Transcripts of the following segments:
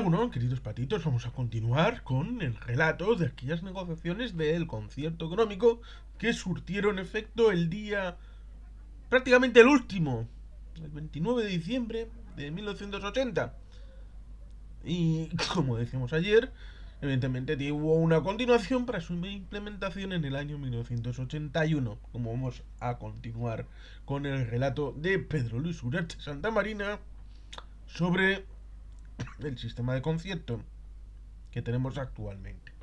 Bueno, queridos patitos, vamos a continuar con el relato de aquellas negociaciones del concierto económico que surtieron efecto el día, prácticamente el último, el 29 de diciembre de 1980. Y como decíamos ayer, evidentemente hubo una continuación para su implementación en el año 1981. Como vamos a continuar con el relato de Pedro Luis Uriarte Santamarina sobre el sistema de concierto que tenemos actualmente.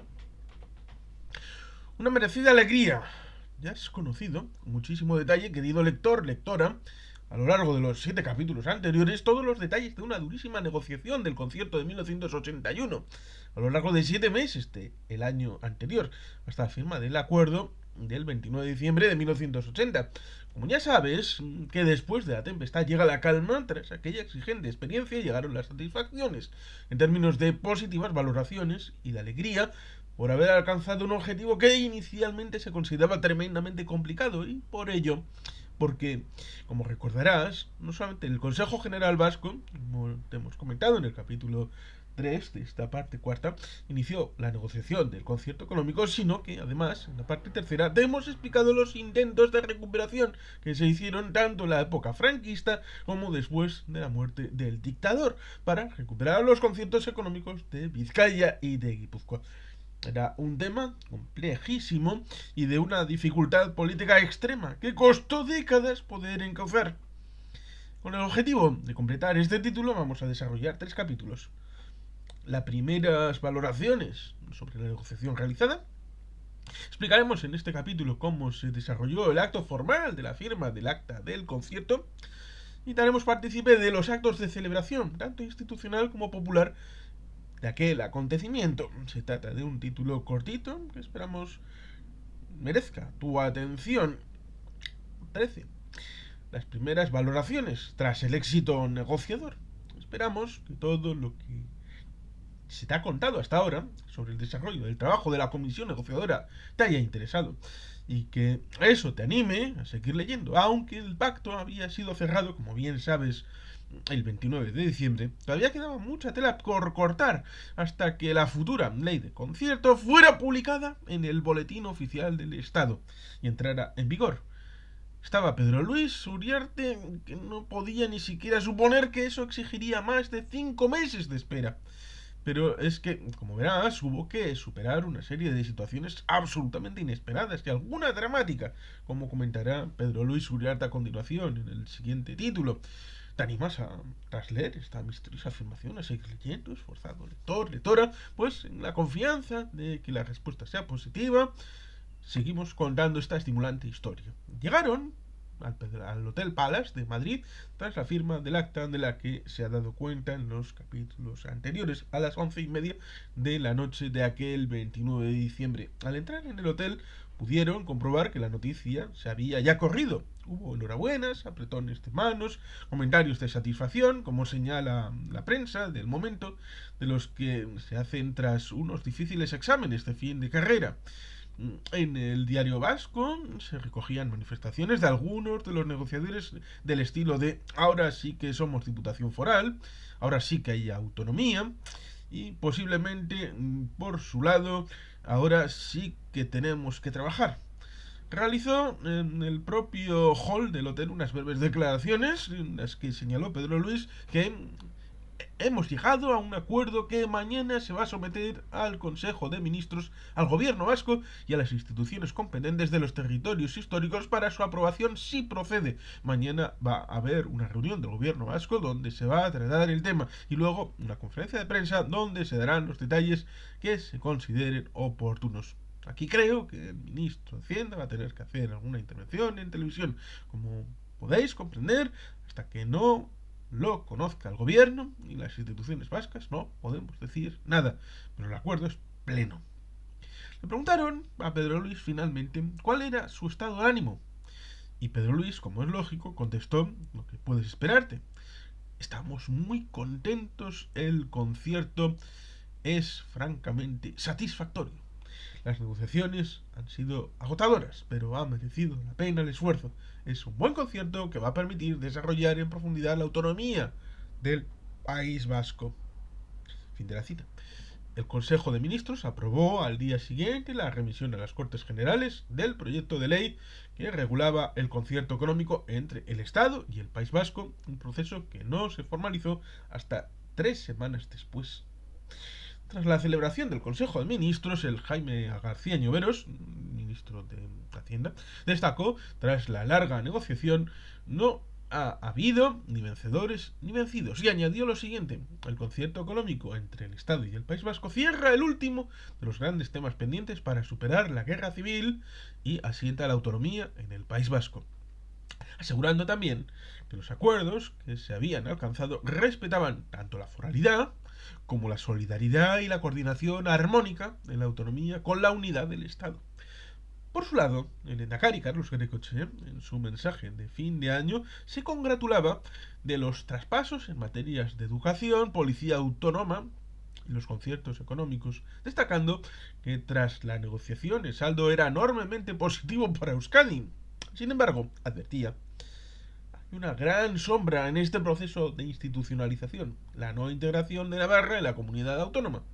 Una merecida alegría. Ya es conocido, con muchísimo detalle, querido lector, lectora, a lo largo de los 7 capítulos anteriores, todos los detalles de una durísima negociación del concierto de 1981, a lo largo de 7 meses el año anterior, hasta la firma del acuerdo del 29 de diciembre de 1980. Como ya sabes, que después de la tempestad llega la calma, tras aquella exigente experiencia llegaron las satisfacciones, en términos de positivas valoraciones y de alegría por haber alcanzado un objetivo que inicialmente se consideraba tremendamente complicado y por ello, porque, como recordarás, no solamente el Consejo General Vasco, como te hemos comentado en el capítulo 3 de esta parte cuarta, inició la negociación del concierto económico, sino que además, en la parte tercera, te hemos explicado los intentos de recuperación que se hicieron tanto en la época franquista como después de la muerte del dictador, para recuperar los conciertos económicos de Vizcaya y de Guipúzcoa. Era un tema complejísimo y de una dificultad política extrema que costó décadas poder encauzar. Con el objetivo de completar este título vamos a desarrollar 3 capítulos. Las primeras valoraciones sobre la negociación realizada. Explicaremos en este capítulo cómo se desarrolló el acto formal de la firma del acta del concierto y daremos partícipe de los actos de celebración, tanto institucional como popular, de aquel acontecimiento. Se trata de un título cortito que esperamos merezca tu atención. 13. Las primeras valoraciones tras el éxito negociador. Esperamos que todo lo que se te ha contado hasta ahora sobre el desarrollo del trabajo de la comisión negociadora te haya interesado y que eso te anime a seguir leyendo, aunque el pacto había sido cerrado, como bien sabes, el 29 de diciembre. Todavía quedaba mucha tela por cortar hasta que la futura ley de concierto fuera publicada en el Boletín Oficial del Estado y entrara en vigor. Estaba Pedro Luis Uriarte, que no podía ni siquiera suponer que eso exigiría más de 5 meses de espera. Pero es que, como verás, hubo que superar una serie de situaciones absolutamente inesperadas y alguna dramática, como comentará Pedro Luis Uriarte a continuación en el siguiente título. ¿Te animas a, tras leer esta misteriosa afirmación, a seguir leyendo, esforzado lector, lectora? Pues en la confianza de que la respuesta sea positiva, seguimos contando esta estimulante historia. Llegaron al Hotel Palace de Madrid tras la firma del acta de la que se ha dado cuenta en los capítulos anteriores, a las 11:30 de la noche de aquel 29 de diciembre. Al entrar en el hotel pudieron comprobar que la noticia se había ya corrido. Hubo enhorabuenas, apretones de manos, comentarios de satisfacción, como señala la prensa del momento, de los que se hacen tras unos difíciles exámenes de fin de carrera. En el diario vasco se recogían manifestaciones de algunos de los negociadores del estilo de ahora sí que somos diputación foral, ahora sí que hay autonomía y posiblemente por su lado ahora sí que tenemos que trabajar. Realizó en el propio hall del hotel unas breves declaraciones en las que señaló Pedro Luis que hemos llegado a un acuerdo que mañana se va a someter al Consejo de Ministros, al Gobierno vasco y a las instituciones competentes de los territorios históricos para su aprobación si procede. Mañana va a haber una reunión del Gobierno vasco donde se va a tratar el tema y luego una conferencia de prensa donde se darán los detalles que se consideren oportunos. Aquí creo que el ministro de Hacienda va a tener que hacer alguna intervención en televisión. Como podéis comprender, hasta que no lo conozca el gobierno y las instituciones vascas, no podemos decir nada. Pero el acuerdo es pleno. Le preguntaron a Pedro Luis finalmente cuál era su estado de ánimo. Y Pedro Luis, como es lógico, contestó lo que puedes esperarte. Estamos muy contentos, el concierto es francamente satisfactorio. Las negociaciones han sido agotadoras, pero ha merecido la pena el esfuerzo. Es un buen concierto que va a permitir desarrollar en profundidad la autonomía del País Vasco. Fin de la cita. El Consejo de Ministros aprobó al día siguiente la remisión a las Cortes Generales del proyecto de ley que regulaba el concierto económico entre el Estado y el País Vasco, un proceso que no se formalizó hasta 3 semanas después. Tras la celebración del Consejo de Ministros, el Jaime García Lloveros, ministro de Hacienda, destacó, tras la larga negociación, no ha habido ni vencedores ni vencidos, y añadió lo siguiente: el concierto económico entre el Estado y el País Vasco cierra el último de los grandes temas pendientes para superar la guerra civil y asienta la autonomía en el País Vasco, asegurando también que los acuerdos que se habían alcanzado respetaban tanto la foralidad como la solidaridad y la coordinación armónica de la autonomía con la unidad del Estado. Por su lado, el lehendakari Carlos Garaikoetxea, en su mensaje de fin de año, se congratulaba de los traspasos en materias de educación, policía autónoma y los conciertos económicos, destacando que tras la negociación el saldo era enormemente positivo para Euskadi. Sin embargo, advertía, hay una gran sombra en este proceso de institucionalización: la no integración de Navarra en la comunidad autónoma.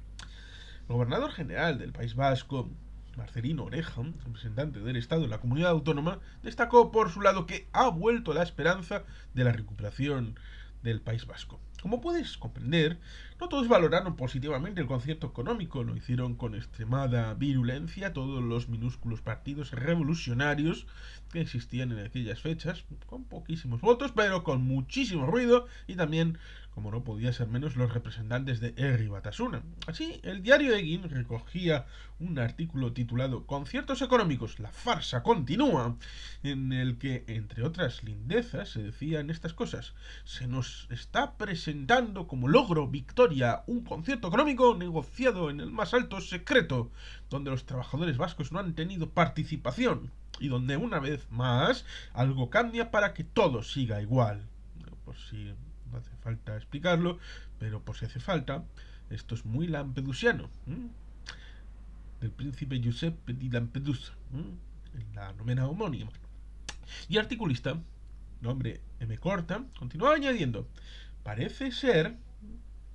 El gobernador general del País Vasco, Marcelino Oreja, representante del Estado en la comunidad autónoma, destacó por su lado que ha vuelto la esperanza de la recuperación del País Vasco. Como puedes comprender, no todos valoraron positivamente el concierto económico, lo hicieron con extremada virulencia todos los minúsculos partidos revolucionarios que existían en aquellas fechas, con poquísimos votos, pero con muchísimo ruido, y también, como no podía ser menos, los representantes de Herri Batasuna. Así, el diario Egin recogía un artículo titulado Conciertos económicos, la farsa continúa, en el que, entre otras lindezas, se decían estas cosas: se nos está presentando como logro, victoria, un concierto económico negociado en el más alto secreto, donde los trabajadores vascos no han tenido participación, y donde una vez más algo cambia para que todo siga igual. Por si no hace falta explicarlo, pero por si hace falta, esto es muy lampedusiano, del príncipe Giuseppe di Lampedusa, en la novena homónima. Y articulista, nombre M. Corta, continúa añadiendo: parece ser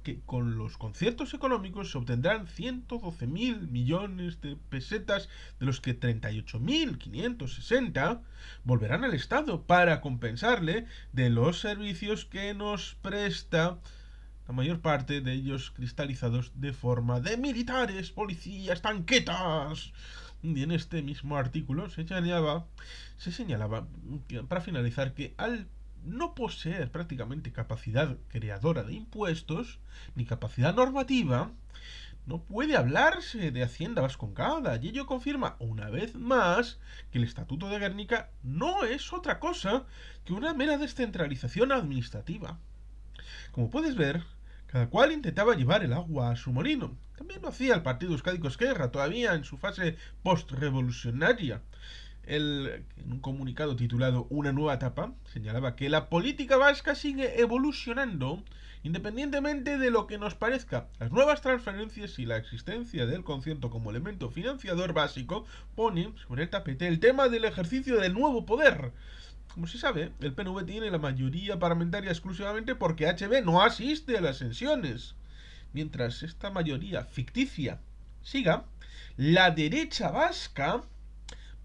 que con los conciertos económicos se obtendrán 112.000 millones de pesetas, de los que 38.560 volverán al Estado para compensarle de los servicios que nos presta, la mayor parte de ellos cristalizados de forma de militares, policías, tanquetas. Y en este mismo artículo se señalaba, para finalizar, que al no poseer prácticamente capacidad creadora de impuestos ni capacidad normativa, no puede hablarse de hacienda vascongada, y ello confirma una vez más que el Estatuto de Gernika no es otra cosa que una mera descentralización administrativa. Como puedes ver, cada cual intentaba llevar el agua a su molino. También lo hacía el partido Euskadiko Ezkerra, todavía en su fase post-revolucionaria. En un comunicado titulado Una nueva etapa, señalaba que la política vasca sigue evolucionando independientemente de lo que nos parezca. Las nuevas transferencias y la existencia del concierto como elemento financiador básico ponen sobre el tapete el tema del ejercicio del nuevo poder. Como se sabe, el PNV tiene la mayoría parlamentaria exclusivamente porque HB no asiste a las sesiones. Mientras esta mayoría ficticia siga, la derecha vasca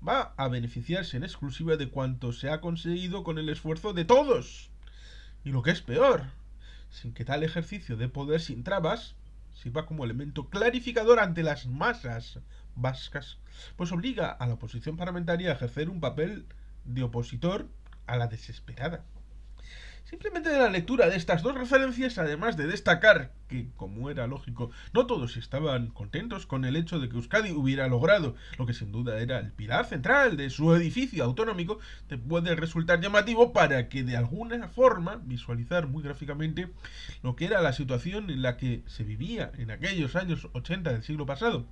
va a beneficiarse en exclusiva de cuanto se ha conseguido con el esfuerzo de todos. Y lo que es peor, sin que tal ejercicio de poder sin trabas sirva como elemento clarificador ante las masas vascas, pues obliga a la oposición parlamentaria a ejercer un papel de opositor a la desesperada. Simplemente de la lectura de estas dos referencias, además de destacar que, como era lógico, no todos estaban contentos con el hecho de que Euskadi hubiera logrado lo que sin duda era el pilar central de su edificio autonómico, te puede resultar llamativo para que de alguna forma visualizar muy gráficamente lo que era la situación en la que se vivía en aquellos años 80 del siglo pasado.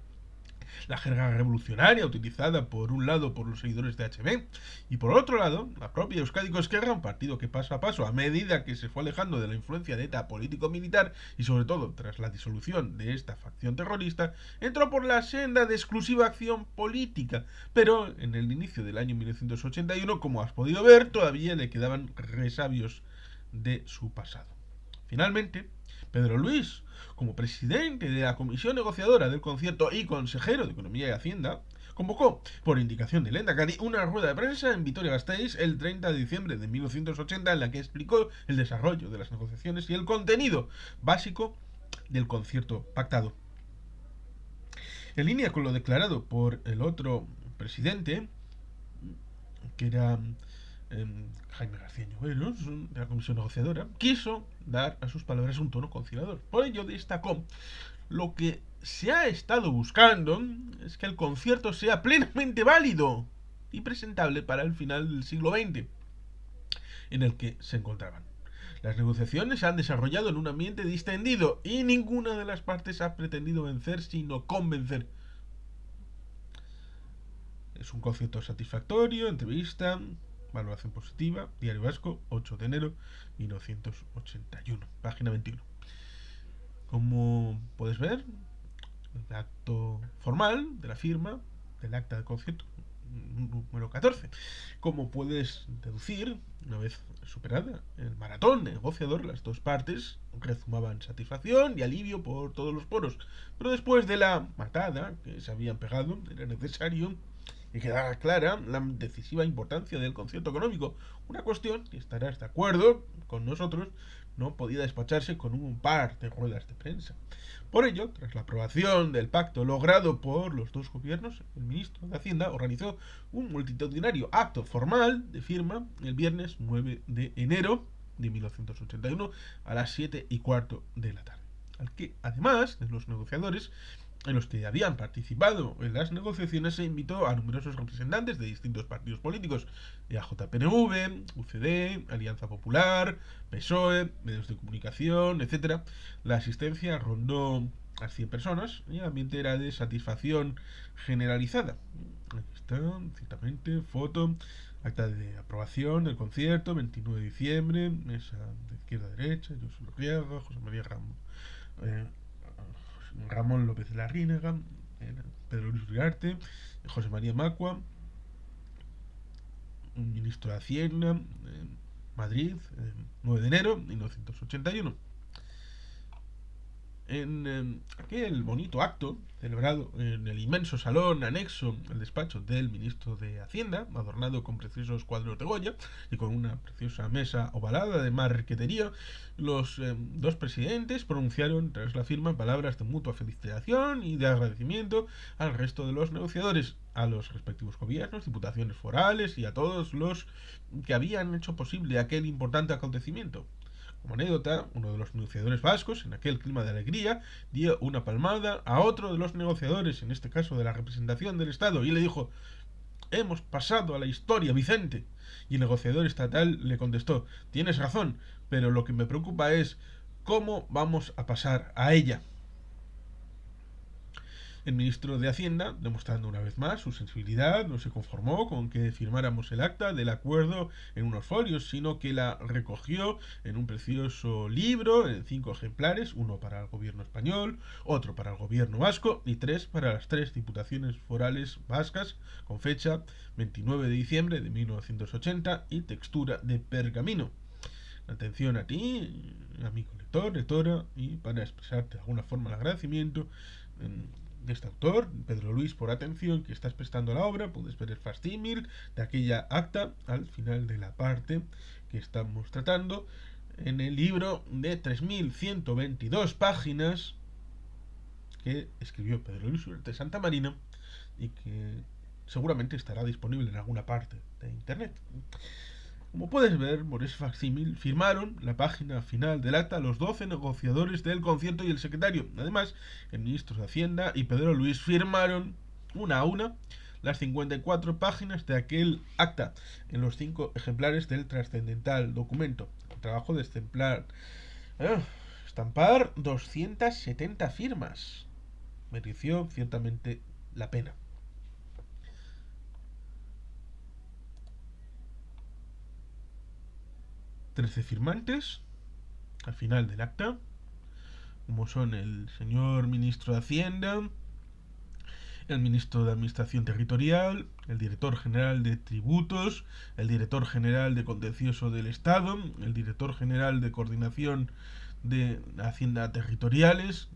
La jerga revolucionaria utilizada por un lado por los seguidores de HB y por otro lado la propia Euskadiko Ezkerra, un partido que paso a paso, a medida que se fue alejando de la influencia de ETA político-militar y sobre todo tras la disolución de esta facción terrorista, entró por la senda de exclusiva acción política, pero en el inicio del año 1981, como has podido ver, todavía le quedaban resabios de su pasado. Finalmente, Pedro Luis, como presidente de la comisión negociadora del concierto y consejero de Economía y Hacienda, convocó, por indicación de Lehendakari, una rueda de prensa en Vitoria-Gasteiz el 30 de diciembre de 1980 en la que explicó el desarrollo de las negociaciones y el contenido básico del concierto pactado. En línea con lo declarado por el otro presidente, que era Jaime García Ñueros, de la comisión negociadora, quiso dar a sus palabras un tono conciliador. Por ello destacó: lo que se ha estado buscando es que el concierto sea plenamente válido y presentable para el final del siglo XX en el que se encontraban. Las negociaciones se han desarrollado en un ambiente distendido y ninguna de las partes ha pretendido vencer, sino convencer. Es un concierto satisfactorio, entrevista, valoración positiva, Diario Vasco, 8 de enero 1981, página 21. Como puedes ver, el acto formal de la firma del acta de concierto número 14. Como puedes deducir, una vez superada el maratón negociador, las dos partes rezumaban satisfacción y alivio por todos los poros. Pero después de la matada que se habían pegado, era necesario que quedara clara la decisiva importancia del concierto económico, una cuestión que, estarás de acuerdo con nosotros, no podía despacharse con un par de ruedas de prensa. Por ello, tras la aprobación del pacto logrado por los dos gobiernos, el ministro de Hacienda organizó un multitudinario acto formal de firma el viernes 9 de enero de 1981 a las 7:15 de la tarde, al que, además de los negociadores en los que habían participado en las negociaciones, se invitó a numerosos representantes de distintos partidos políticos: AJPNV, UCD, Alianza Popular, PSOE, medios de comunicación, etc. La asistencia rondó a 100 personas y el ambiente era de satisfacción generalizada. Aquí está, ciertamente, foto, acta de aprobación del concierto, 29 de diciembre, mesa de izquierda a derecha, yo soy Riega, José María Ramón López de la Rínega, Pedro Luis Uriarte, José María Macua, ministro de Hacienda, Madrid, 9 de enero de 1981. En aquel bonito acto celebrado en el inmenso salón anexo al despacho del ministro de Hacienda, adornado con preciosos cuadros de Goya y con una preciosa mesa ovalada de marquetería, los dos presidentes pronunciaron tras la firma palabras de mutua felicitación y de agradecimiento al resto de los negociadores, a los respectivos gobiernos, diputaciones forales y a todos los que habían hecho posible aquel importante acontecimiento. Como anécdota, uno de los negociadores vascos, en aquel clima de alegría, dio una palmada a otro de los negociadores, en este caso de la representación del Estado, y le dijo: «Hemos pasado a la historia, Vicente». Y el negociador estatal le contestó: «Tienes razón, pero lo que me preocupa es cómo vamos a pasar a ella». El ministro de Hacienda, demostrando una vez más su sensibilidad, no se conformó con que firmáramos el acta del acuerdo en unos folios, sino que la recogió en un precioso libro en 5 ejemplares, uno para el gobierno español, otro para el gobierno vasco y 3 para las 3 diputaciones forales vascas, con fecha 29 de diciembre de 1980 y textura de pergamino. Atención a ti, amigo lector, lectora, y para expresarte de alguna forma el agradecimiento de este autor, Pedro Luis, por atención que estás prestando a la obra. Puedes ver el facsímil de aquella acta al final de la parte que estamos tratando en el libro de 3122 páginas que escribió Pedro Luis de Santa Marina y que seguramente estará disponible en alguna parte de internet. Como puedes ver, por ese facsímil firmaron la página final del acta los 12 negociadores del concierto y el secretario. Además, el ministro de Hacienda y Pedro Luis firmaron una a una las 54 páginas de aquel acta en los 5 ejemplares del trascendental documento. El trabajo de estampar 270 firmas mereció ciertamente la pena. 13 firmantes al final del acta, como son el señor ministro de Hacienda, el ministro de Administración Territorial, el director general de Tributos, el director general de Contencioso del Estado, el director general de Coordinación de Hacienda territoriales,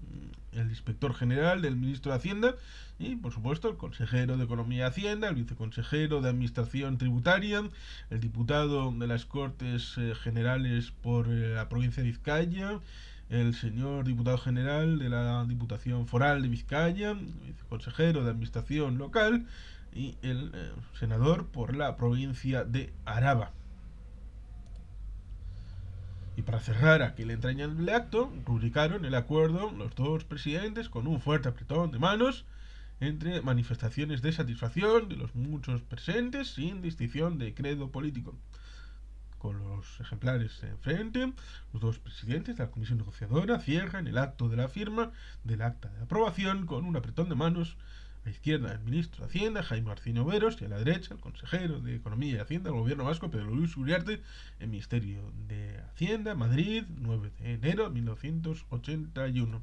el inspector general del ministro de Hacienda y, por supuesto, el consejero de Economía y Hacienda, el viceconsejero de Administración Tributaria, el diputado de las Cortes Generales por la provincia de Vizcaya, el señor diputado general de la Diputación Foral de Vizcaya, el viceconsejero de Administración Local y el senador por la provincia de Araba. Y para cerrar aquel entrañable acto, rubricaron el acuerdo los dos presidentes con un fuerte apretón de manos, entre manifestaciones de satisfacción de los muchos presentes sin distinción de credo político. Con los ejemplares enfrente, los dos presidentes de la comisión negociadora cierran el acto de la firma del acta de aprobación con un apretón de manos. A la izquierda el ministro de Hacienda, Jaime García Lloveros, y a la derecha el consejero de Economía y Hacienda del Gobierno Vasco, Pedro Luis Uriarte, el Ministerio de Hacienda, Madrid, 9 de enero de 1981.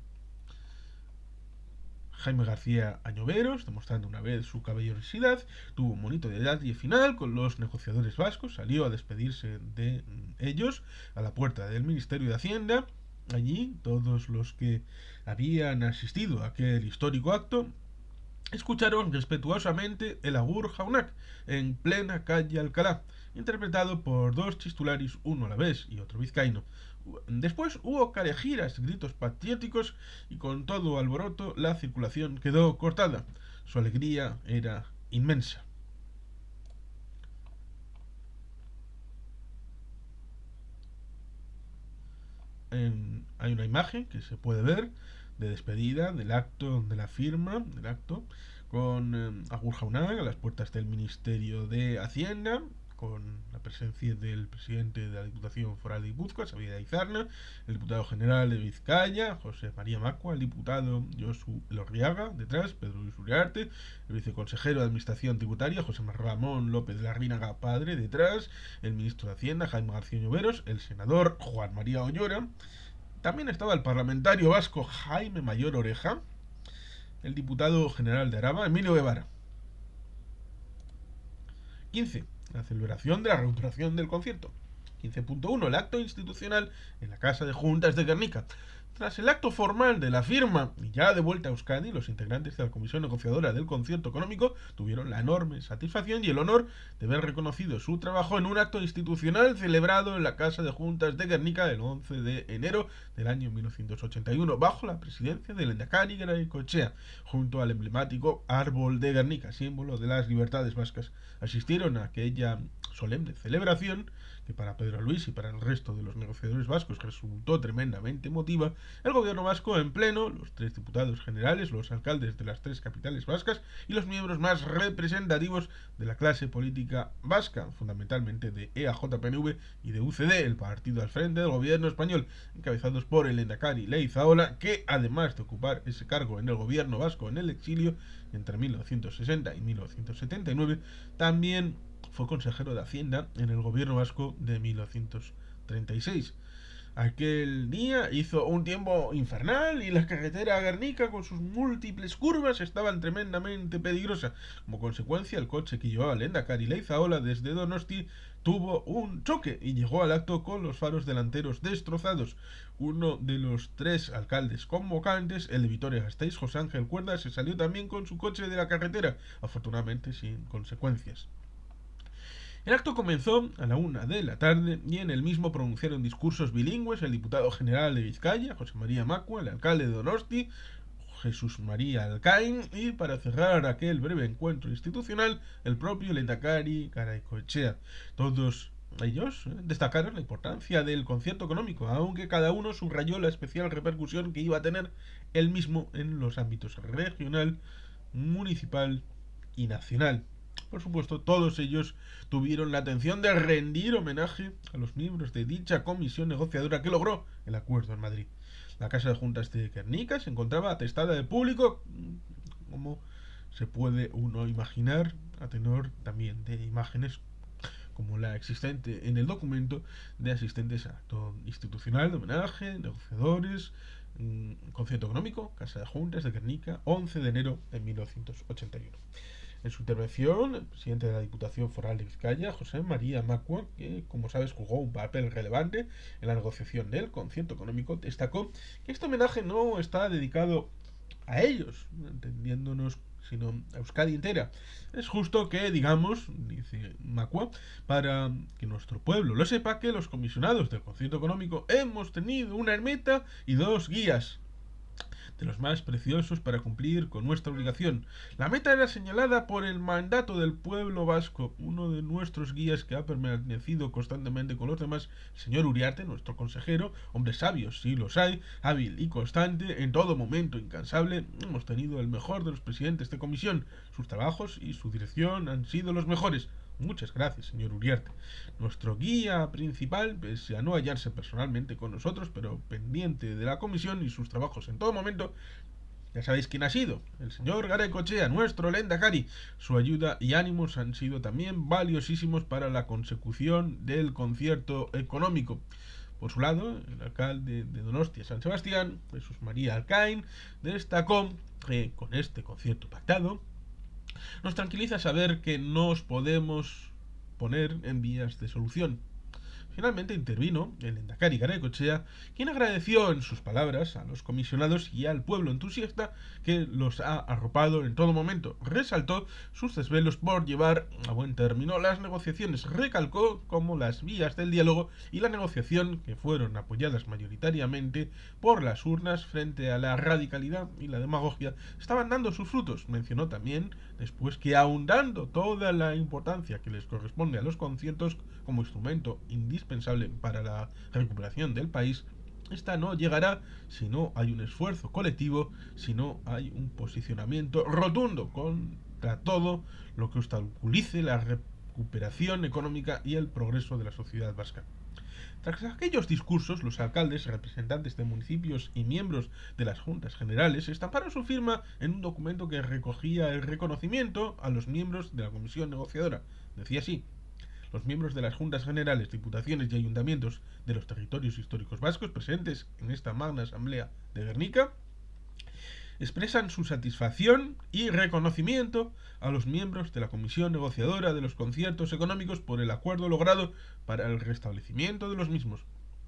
Jaime García Añoveros, demostrando una vez su caballerosidad, tuvo un bonito detalle final con los negociadores vascos, salió a despedirse de ellos a la puerta del Ministerio de Hacienda. Allí todos los que habían asistido a aquel histórico acto escucharon respetuosamente el Agur Jaunak en plena calle Alcalá, interpretado por dos chistularis, uno a la vez y otro vizcaíno. Después hubo caregiras, gritos patrióticos y con todo alboroto la circulación quedó cortada. Su alegría era inmensa. Hay una imagen que se puede ver de despedida del acto, de la firma del acto, con Agur Jaunak a las puertas del Ministerio de Hacienda, con la presencia del presidente de la Diputación Foral de Guipúzcoa, Xavier Aizarna, el diputado general de Vizcaya, José María Macua, el diputado Josu Elorriaga, detrás, Pedro Luis Uriarte, el viceconsejero de Administración Tributaria, José Ramón López Larrínaga Padre, detrás, el ministro de Hacienda, Jaime García Lloveros, el senador Juan María Ollora. También estaba el parlamentario vasco Jaime Mayor Oreja, el diputado general de Araba, Emilio Guevara. 15. La celebración de la reanudación del concierto. 15.1. El acto institucional en la Casa de Juntas de Guernica. Tras el acto formal de la firma y ya de vuelta a Euskadi, los integrantes de la comisión negociadora del concierto económico tuvieron la enorme satisfacción y el honor de ver reconocido su trabajo en un acto institucional celebrado en la Casa de Juntas de Guernica el 11 de enero del año 1981, bajo la presidencia del Lehendakari Garaikoetxea, junto al emblemático árbol de Guernica, símbolo de las libertades vascas. Asistieron a aquella solemne celebración, que para Pedro Luis y para el resto de los negociadores vascos resultó tremendamente emotiva, el gobierno vasco en pleno, los tres diputados generales, los alcaldes de las tres capitales vascas y los miembros más representativos de la clase política vasca, fundamentalmente de EAJ-PNV y de UCD, el partido al frente del gobierno español, encabezados por el Lehendakari Leizaola, que además de ocupar ese cargo en el gobierno vasco en el exilio entre 1960 y 1979, también fue consejero de Hacienda en el gobierno vasco de 1936. Aquel día hizo un tiempo infernal y la carretera a Guernica con sus múltiples curvas estaban tremendamente peligrosas. Como consecuencia, el coche que llevaba Lehendakari Leizaola desde Donosti tuvo un choque y llegó al acto con los faros delanteros destrozados. Uno de los tres alcaldes convocantes, el de Vitoria-Gasteiz, José Ángel Cuerda, se salió también con su coche de la carretera, afortunadamente sin consecuencias. El acto comenzó a la 1 de la tarde y en el mismo pronunciaron discursos bilingües el diputado general de Vizcaya, José María Macua, el alcalde de Donosti, Jesús María Alcaín, y para cerrar aquel breve encuentro institucional, el propio Lehendakari Garaikoetxea. Todos ellos destacaron la importancia del concierto económico, aunque cada uno subrayó la especial repercusión que iba a tener el mismo en los ámbitos regional, municipal y nacional. Por supuesto, todos ellos tuvieron la atención de rendir homenaje a los miembros de dicha comisión negociadora que logró el acuerdo en Madrid. La Casa de Juntas de Guernica se encontraba atestada de público, como se puede uno imaginar, a tenor también de imágenes como la existente en el documento de asistentes a acto institucional de homenaje, negociadores, concierto económico, Casa de Juntas de Guernica, 11 de enero de 1981. En su intervención, el presidente de la Diputación Foral de Vizcaya, José María Macua, que como sabes jugó un papel relevante en la negociación del concierto económico, destacó que este homenaje no está dedicado a ellos, entendiéndonos, sino a Euskadi entera. Es justo que digamos, dice Macua, para que nuestro pueblo lo sepa, que los comisionados del concierto económico hemos tenido una ermita y dos guías de los más preciosos para cumplir con nuestra obligación. La meta era señalada por el mandato del pueblo vasco, uno de nuestros guías que ha permanecido constantemente con los demás, el señor Uriarte, nuestro consejero, hombre sabio, sí los hay, hábil y constante, en todo momento incansable. Hemos tenido el mejor de los presidentes de comisión. Sus trabajos y su dirección han sido los mejores. Muchas gracias, señor Uriarte. Nuestro guía principal, pese a no hallarse personalmente con nosotros, pero pendiente de la comisión y sus trabajos en todo momento, ya sabéis quién ha sido, el señor Garaikoetxea, nuestro Lehendakari. Su ayuda y ánimos han sido también valiosísimos para la consecución del concierto económico. Por su lado, el alcalde de Donostia San Sebastián, Jesús María Alcain, destacó que con este concierto pactado nos tranquiliza saber que nos podemos poner en vías de solución. Finalmente intervino el Endacari Garaikoetxea, quien agradeció en sus palabras a los comisionados y al pueblo entusiasta que los ha arropado en todo momento. Resaltó sus desvelos por llevar a buen término las negociaciones. Recalcó cómo las vías del diálogo y la negociación, que fueron apoyadas mayoritariamente por las urnas frente a la radicalidad y la demagogia, estaban dando sus frutos. Mencionó también, después, que ahondando toda la importancia que les corresponde a los conciertos como instrumento indispensable para la recuperación del país, esta no llegará si no hay un esfuerzo colectivo, si no hay un posicionamiento rotundo contra todo lo que obstaculice la recuperación económica y el progreso de la sociedad vasca. Tras aquellos discursos, los alcaldes, representantes de municipios y miembros de las juntas generales estamparon su firma en un documento que recogía el reconocimiento a los miembros de la comisión negociadora. Decía así: los miembros de las juntas generales, diputaciones y ayuntamientos de los territorios históricos vascos presentes en esta magna asamblea de Gernika expresan su satisfacción y reconocimiento a los miembros de la comisión negociadora de los conciertos económicos por el acuerdo logrado para el restablecimiento de los mismos,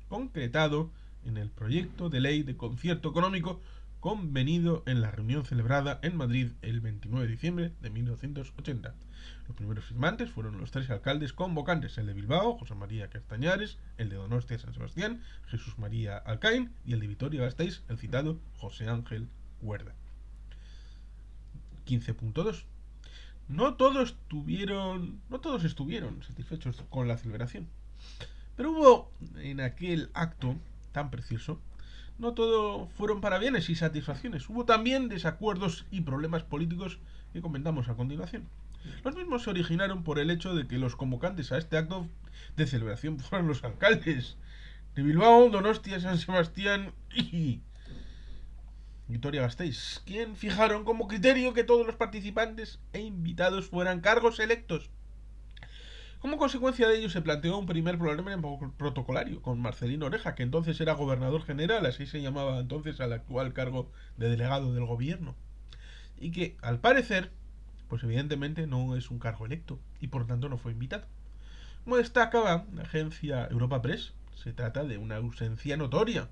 concretado en el proyecto de ley de concierto económico convenido en la reunión celebrada en Madrid el 29 de diciembre de 1980. Los primeros firmantes fueron los tres alcaldes convocantes, el de Bilbao, José María Castañares, el de Donostia San Sebastián, Jesús María Alcain, y el de Vitoria-Gasteiz, el citado José Ángel Cuerda. 15.2. No todos estuvieron satisfechos con la celebración, pero hubo en aquel acto tan precioso, no todo fueron parabienes y satisfacciones. Hubo también desacuerdos y problemas políticos que comentamos a continuación. Los mismos se originaron por el hecho de que los convocantes a este acto de celebración fueron los alcaldes de Bilbao, Donostia, San Sebastián y Vitoria-Gasteiz, quien fijaron como criterio que todos los participantes e invitados fueran cargos electos. Como consecuencia de ello se planteó un primer problema protocolario con Marcelino Oreja, que entonces era gobernador general, así se llamaba entonces al actual cargo de delegado del gobierno, y que al parecer, pues evidentemente no es un cargo electo y por tanto no fue invitado. Como destacaba la agencia Europa Press, se trata de una ausencia notoria,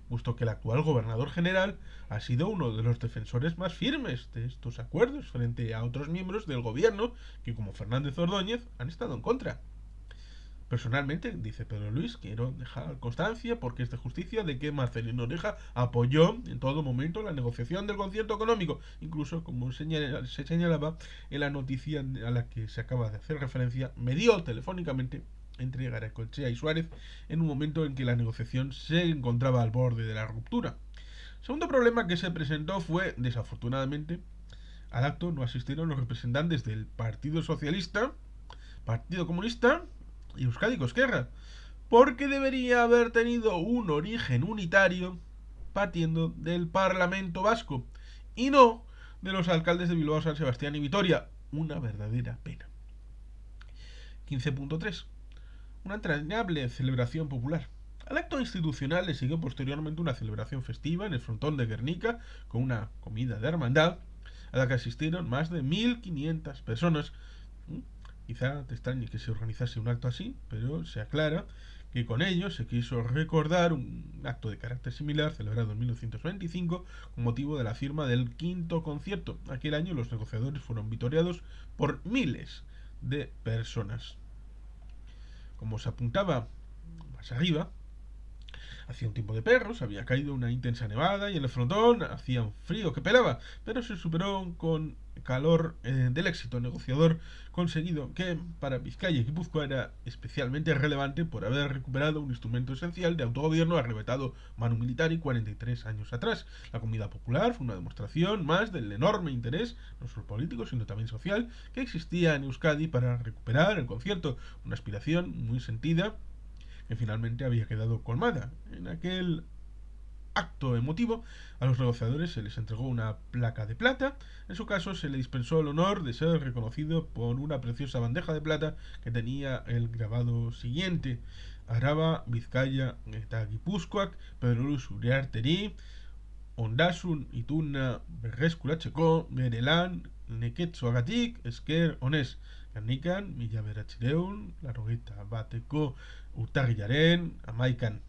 puesto que el actual gobernador general ha sido uno de los defensores más firmes de estos acuerdos frente a otros miembros del gobierno que, como Fernández Ordóñez, han estado en contra. Personalmente, dice Pedro Luis, quiero dejar constancia, porque es de justicia, de que Marcelino Oreja apoyó en todo momento la negociación del concierto económico, incluso, como se señalaba en la noticia a la que se acaba de hacer referencia, medió telefónicamente entre Garaikoetxea y Suárez en un momento en que la negociación se encontraba al borde de la ruptura. El segundo problema que se presentó fue, desafortunadamente, al acto no asistieron los representantes del Partido Socialista, Partido Comunista y Euskadiko Ezkerra, porque debería haber tenido un origen unitario partiendo del Parlamento Vasco y no de los alcaldes de Bilbao, San Sebastián y Vitoria. Una verdadera pena. 15.3. Una entrañable celebración popular. Al acto institucional le siguió posteriormente una celebración festiva en el frontón de Gernika con una comida de hermandad, a la que asistieron más de 1.500 personas. Quizá te extrañe que se organizase un acto así, pero se aclara que con ello se quiso recordar un acto de carácter similar celebrado en 1925 con motivo de la firma del quinto concierto. Aquel año los negociadores fueron vitoreados por miles de personas. Como se apuntaba más arriba, hacía un tiempo de perros, había caído una intensa nevada y en el frontón hacía un frío que pelaba, pero se superó con calor del éxito negociador conseguido, que para Vizcaya y Guipúzcoa era especialmente relevante por haber recuperado un instrumento esencial de autogobierno arrebatado Manu Militari 43 años atrás. La comida popular fue una demostración más del enorme interés, no solo político, sino también social, que existía en Euskadi para recuperar el concierto, una aspiración muy sentida que finalmente había quedado colmada. En aquel acto emotivo, a los negociadores se les entregó una placa de plata. En su caso, se le dispensó el honor de ser reconocido por una preciosa bandeja de plata que tenía el grabado siguiente: Araba, Vizcaya eta Gipuzkoak, Pedro Luis Uriarteri, Ondasun ituna berreskuratzeko bere lan neketsuagatik esker honez. Gernikan, mila beratzireun, laurogeita bateko urtarrilaren amaikan.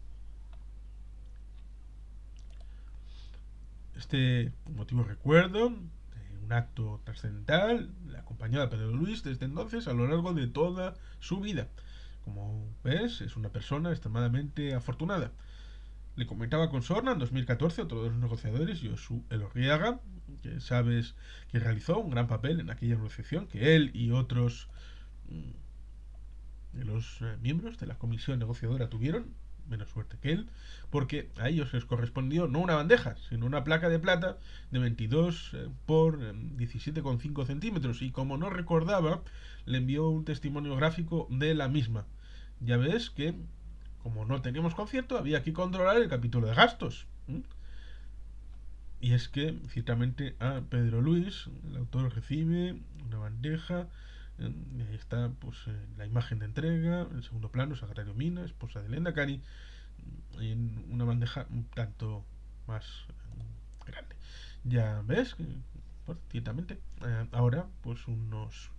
Este motivo recuerdo un acto trascendental le acompañó a Pedro Luis desde entonces a lo largo de toda su vida. Como ves, es una persona extremadamente afortunada. Le comentaba con Sorna en 2014, otro de los negociadores, Josu Elorriaga, que sabes que realizó un gran papel en aquella negociación, que él y otros de los miembros de la comisión negociadora tuvieron menos suerte que él, porque a ellos les correspondió no una bandeja, sino una placa de plata de 22 por 17,5 centímetros, y como no recordaba, le envió un testimonio gráfico de la misma. Ya ves que, como no teníamos concierto, había que controlar el capítulo de gastos. Y es que, ciertamente, a Pedro Luis, el autor, recibe una bandeja. Ahí está pues la imagen de entrega. En segundo plano, Sagrario Mina, esposa de Lehendakari, en una bandeja un tanto más grande. Ya ves, pues, ciertamente, ahora, pues unos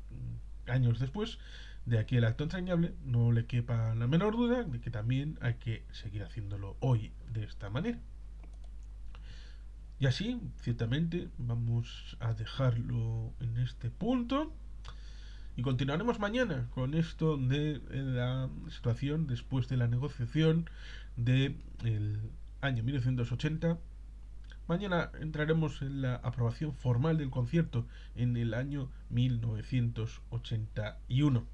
años después de aquel acto entrañable, no le quepa la menor duda de que también hay que seguir haciéndolo hoy de esta manera. Y así, ciertamente, vamos a dejarlo en este punto. Y continuaremos mañana con esto de la situación después de la negociación del año 1980. Mañana entraremos en la aprobación formal del concierto en el año 1981.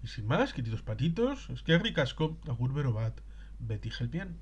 Y sin más, queridos patitos, es que ricasco, agur bero bat, beti gelpian.